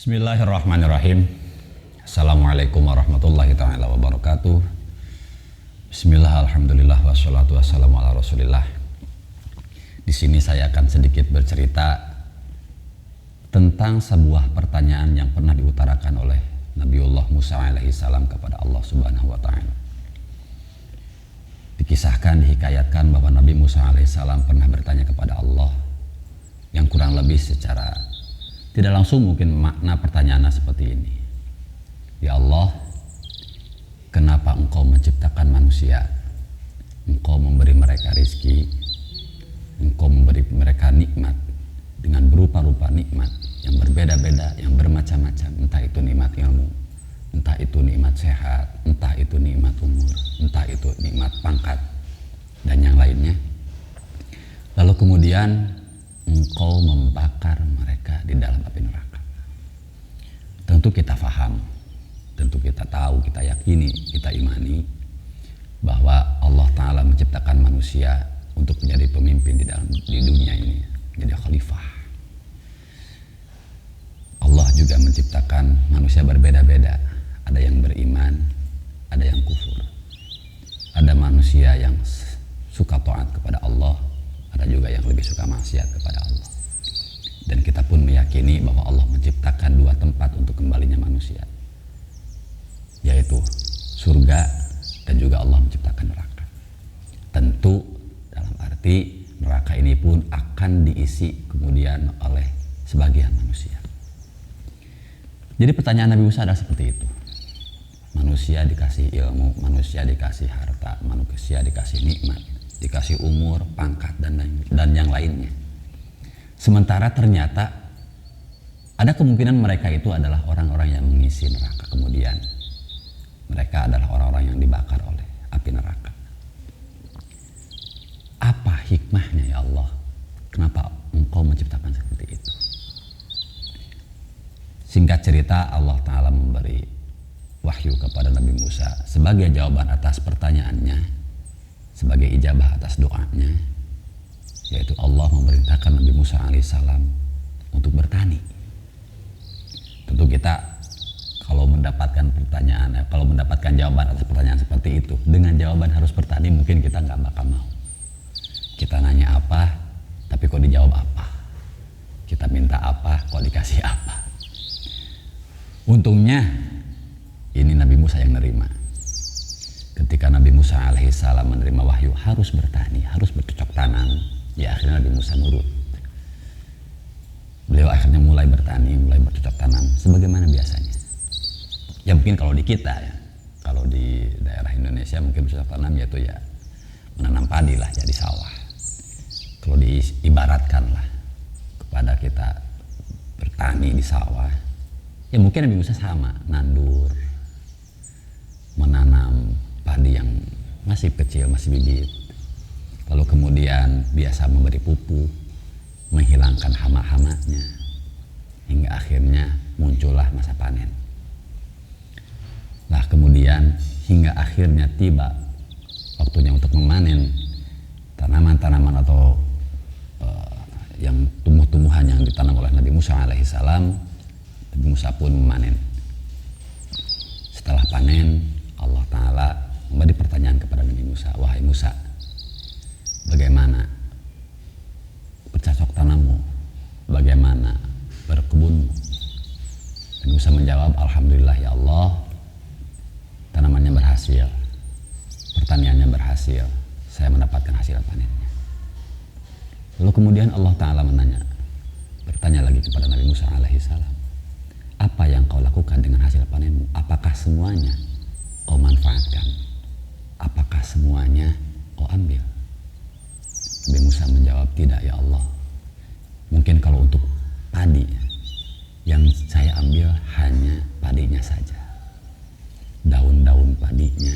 Bismillahirrahmanirrahim. Assalamualaikum warahmatullahi taala wabarakatuh. Bismillah, alhamdulillah, wassalatu wassalamu ala rasulillah. Di sini saya akan sedikit bercerita tentang sebuah pertanyaan yang pernah diutarakan oleh Nabiullah Musa alaihi salam kepada Allah subhanahu wa ta'ala. Dikisahkan, dihikayatkan bahwa Nabi Musa alaihi salam pernah bertanya kepada Allah yang kurang lebih secara tidak langsung mungkin makna pertanyaannya seperti ini. Ya Allah, kenapa Engkau menciptakan manusia? Engkau memberi mereka rizki, Engkau memberi mereka nikmat dengan berupa-rupa nikmat yang berbeda-beda, yang bermacam-macam. Entah itu nikmat ilmu, entah itu nikmat sehat, entah itu nikmat umur, entah itu nikmat pangkat, dan yang lainnya. Lalu kemudian Engkau membakar mereka di dalam api neraka. Tentu kita faham, tentu kita tahu, kita yakini, kita imani bahwa Allah Ta'ala menciptakan manusia untuk menjadi pemimpin di dunia ini, menjadi khalifah. Allah juga menciptakan manusia berbeda-beda. Ada yang beriman, ada yang kufur. Ada manusia yang suka taat kepada Allah, ada juga yang lebih suka maksiat kepada Allah. Dan kita pun meyakini bahwa Allah menciptakan dua tempat untuk kembalinya manusia, yaitu surga dan juga Allah menciptakan neraka. Tentu dalam arti neraka ini pun akan diisi kemudian oleh sebagian manusia. Jadi pertanyaan Nabi Musa adalah seperti itu. Manusia dikasih ilmu, manusia dikasih harta, manusia dikasih nikmat, dikasih umur, pangkat, dan yang lainnya. Sementara ternyata ada kemungkinan mereka itu adalah orang-orang yang mengisi neraka. Kemudian mereka adalah orang-orang yang dibakar oleh api neraka. Apa hikmahnya ya Allah? Kenapa Engkau menciptakan seperti itu? Singkat cerita, Allah Ta'ala memberi wahyu kepada Nabi Musa sebagai jawaban atas pertanyaannya, sebagai ijabah atas doanya, yaitu Allah memerintahkan Nabi Musa alaihissalam untuk bertani. Tentu kita kalau mendapatkan pertanyaan, kalau mendapatkan jawaban atas pertanyaan seperti itu dengan jawaban harus bertani, mungkin kita nggak bakal mau. Kita nanya apa, tapi kok dijawab apa? Kita minta apa, kok dikasih apa? Untungnya ini Nabi Musa yang nerima. Ketika Nabi Musa alaihissalam menerima wahyu harus bertani, harus bercocok tanam, ya akhirnya Nabi Musa nurut. Beliau akhirnya mulai bertani, mulai bercocok tanam sebagaimana biasanya. Ya mungkin kalau di kita ya, kalau di daerah Indonesia mungkin bercocok tanam yaitu ya menanam padi lah, ya di sawah. Kalau diibaratkan lah kepada kita bertani di sawah, ya mungkin Nabi Musa sama, nandur, menanam padi yang masih kecil, masih bibit. Lalu kemudian biasa memberi pupuk, menghilangkan hama-hamanya, hingga akhirnya muncullah masa panen. Nah kemudian hingga akhirnya tiba waktunya untuk memanen tanaman-tanaman atau yang tumbuh-tumbuhan yang ditanam oleh Nabi Musa alaihissalam. Nabi Musa pun memanen. Setelah panen, Allah Ta'ala memberi pertanyaan kepada Nabi Musa, wahai Musa, bagaimana bercocok tanammu, bagaimana berkebunmu? Nabi Musa menjawab, alhamdulillah ya Allah, tanamannya berhasil, pertaniannya berhasil, saya mendapatkan hasil panennya. Lalu kemudian Allah Ta'ala bertanya lagi kepada Nabi Musa alaihissalam, apa yang kau lakukan dengan hasil panenmu? Apakah semuanya kau manfaatkan? Apakah semuanya kau ambil? Nabi Musa menjawab, tidak ya Allah. Mungkin kalau untuk padi, yang saya ambil hanya padinya saja. Daun-daun padinya,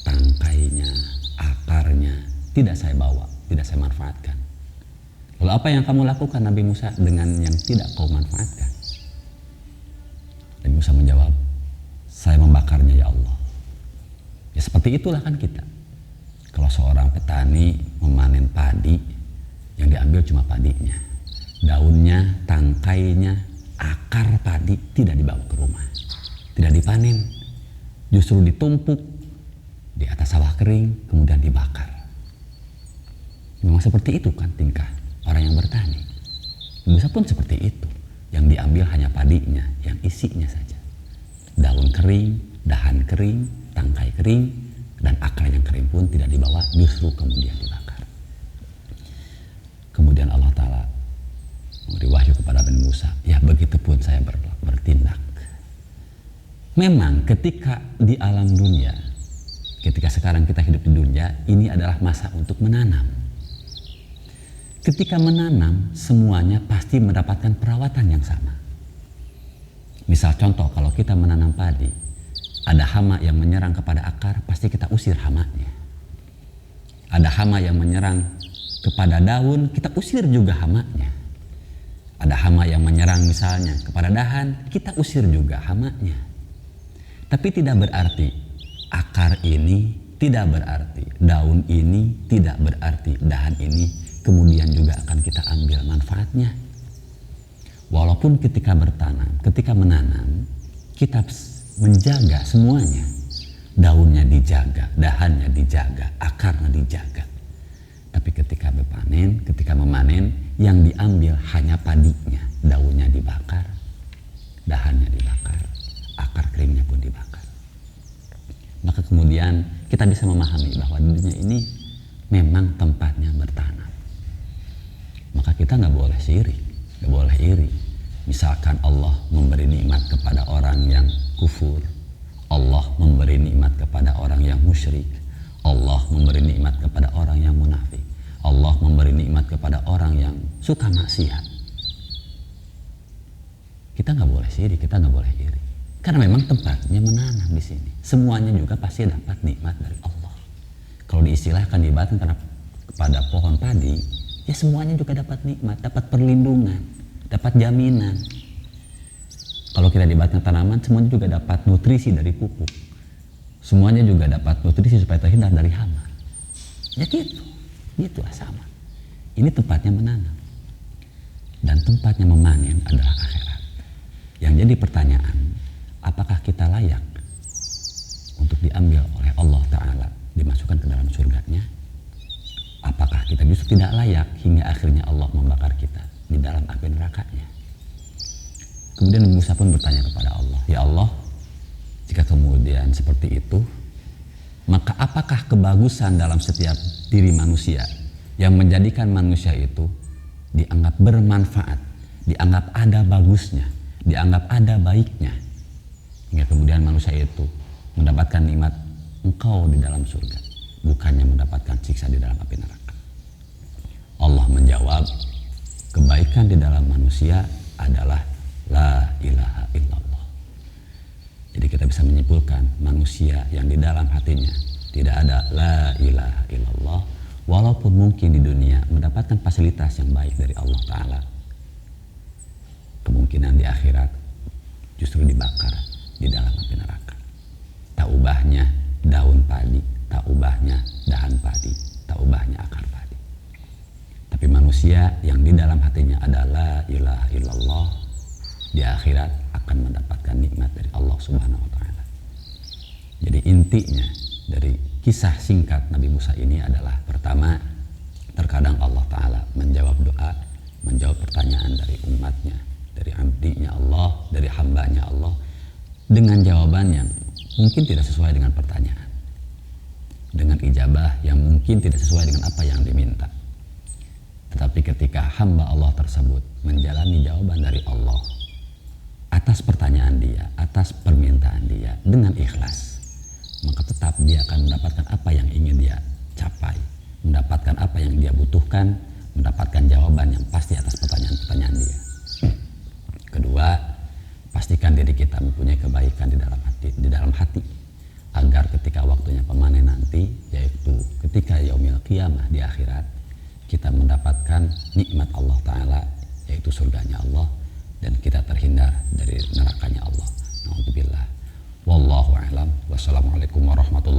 tangkainya, akarnya, tidak saya bawa, tidak saya manfaatkan. Lalu apa yang kamu lakukan Nabi Musa dengan yang tidak kau manfaatkan? Nabi Musa menjawab, saya membakarnya ya Allah. Ya seperti itulah kan kita. Kalau seorang petani memanen padi, yang diambil cuma padinya. Daunnya, tangkainya, akar padi tidak dibawa ke rumah, tidak dipanen, justru ditumpuk di atas sawah kering kemudian dibakar. Memang seperti itu kan tingkah orang yang bertani. Musa pun seperti itu, yang diambil hanya padinya, yang isinya saja. Daun kering, dahan kering, tangkai kering, dan akar yang kering pun tidak dibawa, justru kemudian dibakar. Kemudian Allah Ta'ala memberi wahyu kepada Nabi Musa, ya begitu pun saya bertindak. Memang ketika di alam dunia, ketika sekarang kita hidup di dunia, ini adalah masa untuk menanam. Ketika menanam, semuanya pasti mendapatkan perawatan yang sama. Misal contoh, kalau kita menanam padi, ada hama yang menyerang kepada akar, pasti kita usir hamanya. Ada hama yang menyerang kepada daun, kita usir juga hamanya. Ada hama yang menyerang misalnya kepada dahan, kita usir juga hamanya. Tapi tidak berarti akar ini, tidak berarti daun ini, tidak berarti dahan ini kemudian juga akan kita ambil manfaatnya. Walaupun ketika bertanam, ketika menanam, kita menjaga semuanya. Daunnya dijaga, dahannya dijaga, akarnya dijaga. Tapi ketika berpanen, ketika memanen, yang diambil hanya padinya. Daunnya dibakar, dahannya dibakar, akar keringnya pun dibakar. Maka kemudian kita bisa memahami bahwa dunia ini memang tempatnya bertanam. Maka kita nggak boleh sirik, nggak boleh iri. Misalkan Allah memberi nikmat kepada orang yang kufur, Allah memberi nikmat kepada orang yang musyrik, Allah memberi nikmat kepada orang yang munafik, Allah memberi nikmat kepada orang yang suka maksiat. Kita nggak boleh sirik, kita nggak boleh iri. Karena memang tempatnya menanam di sini. Semuanya juga pasti dapat nikmat dari Allah. Kalau diistilahkan diibaratkan kepada pohon padi, ya semuanya juga dapat nikmat, dapat perlindungan, dapat jaminan. Kalau kita diibaratkan tanaman, semuanya juga dapat nutrisi dari pupuk. Semuanya juga dapat nutrisi supaya terhindar dari hama. Ya gitu, itulah sama. Ini tempatnya menanam. Dan tempatnya memanen adalah akhirat. Yang jadi pertanyaan, apakah kita layak untuk diambil oleh Allah Ta'ala, dimasukkan ke dalam surganya? Apakah kita justru tidak layak hingga akhirnya Allah membakar kita di dalam api nerakanya? Kemudian Musa pun bertanya kepada Allah, ya Allah, jika kemudian seperti itu, maka apakah kebagusan dalam setiap diri manusia yang menjadikan manusia itu dianggap bermanfaat, dianggap ada bagusnya, dianggap ada baiknya, hingga kemudian manusia itu mendapatkan nikmat engkau di dalam surga, bukannya mendapatkan siksa di dalam api neraka? Allah menjawab, kebaikan di dalam manusia adalah la ilaha illallah. Jadi kita bisa menyimpulkan manusia yang di dalam hatinya tidak ada la ilaha illallah, walaupun mungkin di dunia mendapatkan fasilitas yang baik dari Allah Ta'ala, kemungkinan di akhirat justru dibakar di dalam api neraka. Tak ubahnya daun padi, tak ubahnya dahan padi, tak ubahnya akar padi. Tapi manusia yang di dalam hatinya ada la ilaha illallah, di akhirat akan mendapatkan nikmat dari Allah Subhanahu wa Ta'ala. Jadi intinya dari kisah singkat Nabi Musa ini adalah, pertama, terkadang Allah Ta'ala menjawab doa, menjawab pertanyaan dari umatnya, dari abdinya Allah, dari hambanya Allah, dengan jawaban yang mungkin tidak sesuai dengan pertanyaan, dengan ijabah yang mungkin tidak sesuai dengan apa yang diminta. Tetapi ketika hamba Allah tersebut menjalani jawaban dari Allah atas pertanyaan dia, atas permintaan dia dengan ikhlas, maka tetap dia akan mendapatkan apa yang ingin dia capai, mendapatkan apa yang dia butuhkan, mendapatkan jawaban yang pasti atas pertanyaan-pertanyaan dia. Kedua, pastikan diri kita mempunyai kebaikan di dalam hati, agar ketika waktunya pemanen nanti, yaitu ketika yaumil qiyamah di akhirat, kita mendapatkan nikmat Allah Ta'ala, yaitu surganya Allah, dan kita terhindar dari nerakanya Allah. Na'udzubillah. Wallahu a'lam. Wassalamualaikum warahmatullahi wabarakatuh.